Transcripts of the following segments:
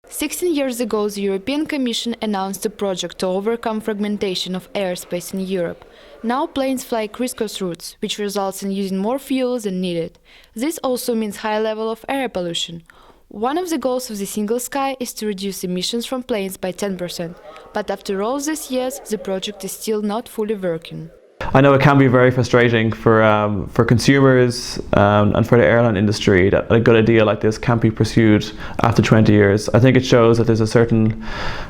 16 years ago, the European Commission announced a project to overcome fragmentation of airspace in Europe. Now planes fly crisscross routes, which results in using more fuel than needed. This also means high level of air pollution. One of the goals of the Single Sky is to reduce emissions from planes by 10%, but after all these years, the project is still not fully working. I know it can be very frustrating for consumers and for the airline industry that a good idea like this can't be pursued after 20 years. I think it shows that there's a certain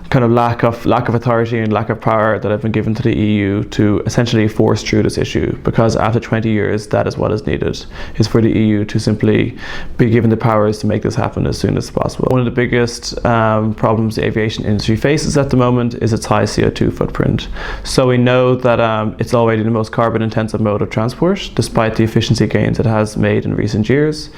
kind of lack of authority and lack of power that have been given to the EU to essentially force through this issue, because after 20 years that is what is needed, is for the EU to simply be given the powers to make this happen as soon as possible. One of the biggest problems the aviation industry faces at the moment is its high CO2 footprint. So we know that it's already the most carbon intensive mode of transport, despite the efficiency gains it has made in recent years.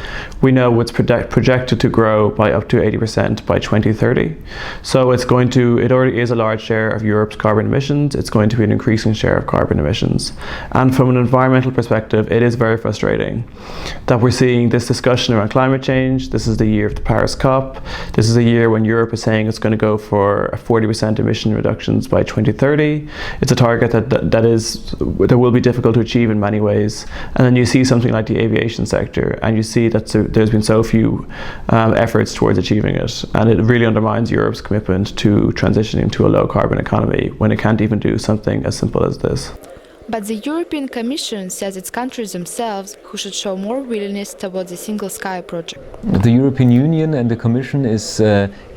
We know it's projected to grow by up to 80% by 2030. So it already is a large share of Europe's carbon emissions. It's going to be an increasing share of carbon emissions. And from an environmental perspective, it is very frustrating that we're seeing this discussion around climate change. This is the year of the Paris COP. This is a year when Europe is saying it's going to go for 40% emission reductions by 2030. It's a target that will be difficult to achieve in many ways. And then you see something like the aviation sector, and you see that there's been so few efforts towards achieving it. And it really undermines Europe's commitment to transitioning to a low carbon economy when it can't even do something as simple as this. But the European Commission says it's countries themselves who should show more willingness towards the Single Sky project. The European Union and the Commission is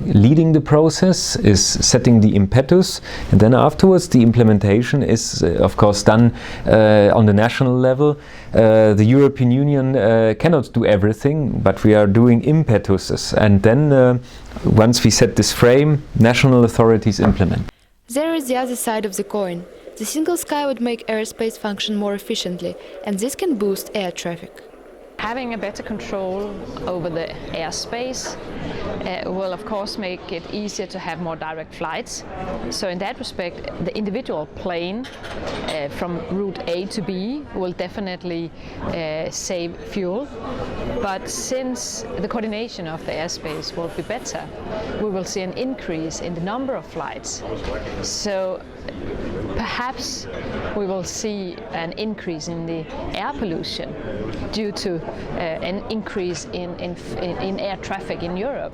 leading the process, is setting the impetus, and then afterwards the implementation is of course done on the national level. The European Union cannot do everything, but we are doing impetuses, and then once we set this frame, national authorities implement. There is the other side of the coin. The Single Sky would make airspace function more efficiently, and this can boost air traffic. Having a better control over the airspace will of course make it easier to have more direct flights. So in that respect, the individual plane from route A to B will definitely save fuel. But since the coordination of the airspace will be better, we will see an increase in the number of flights. So perhaps we will see an increase in the air pollution due to an increase in air traffic in Europe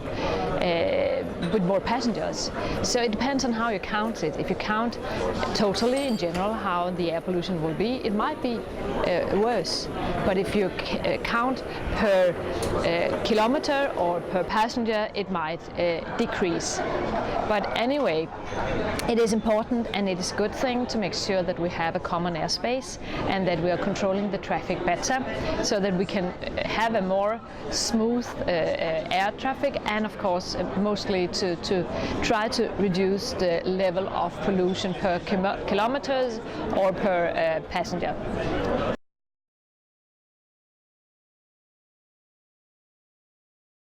with more passengers. So it depends on how you count it. If you count totally in general how the air pollution will be, it might be worse. But if you count per kilometer or per passenger, it might decrease. But anyway, it is important and it is a good thing to make sure that we have a common airspace and that we are controlling the traffic better, so that we can have a more smooth air traffic, and of course mostly to try to reduce the level of pollution per kilometers or per passenger.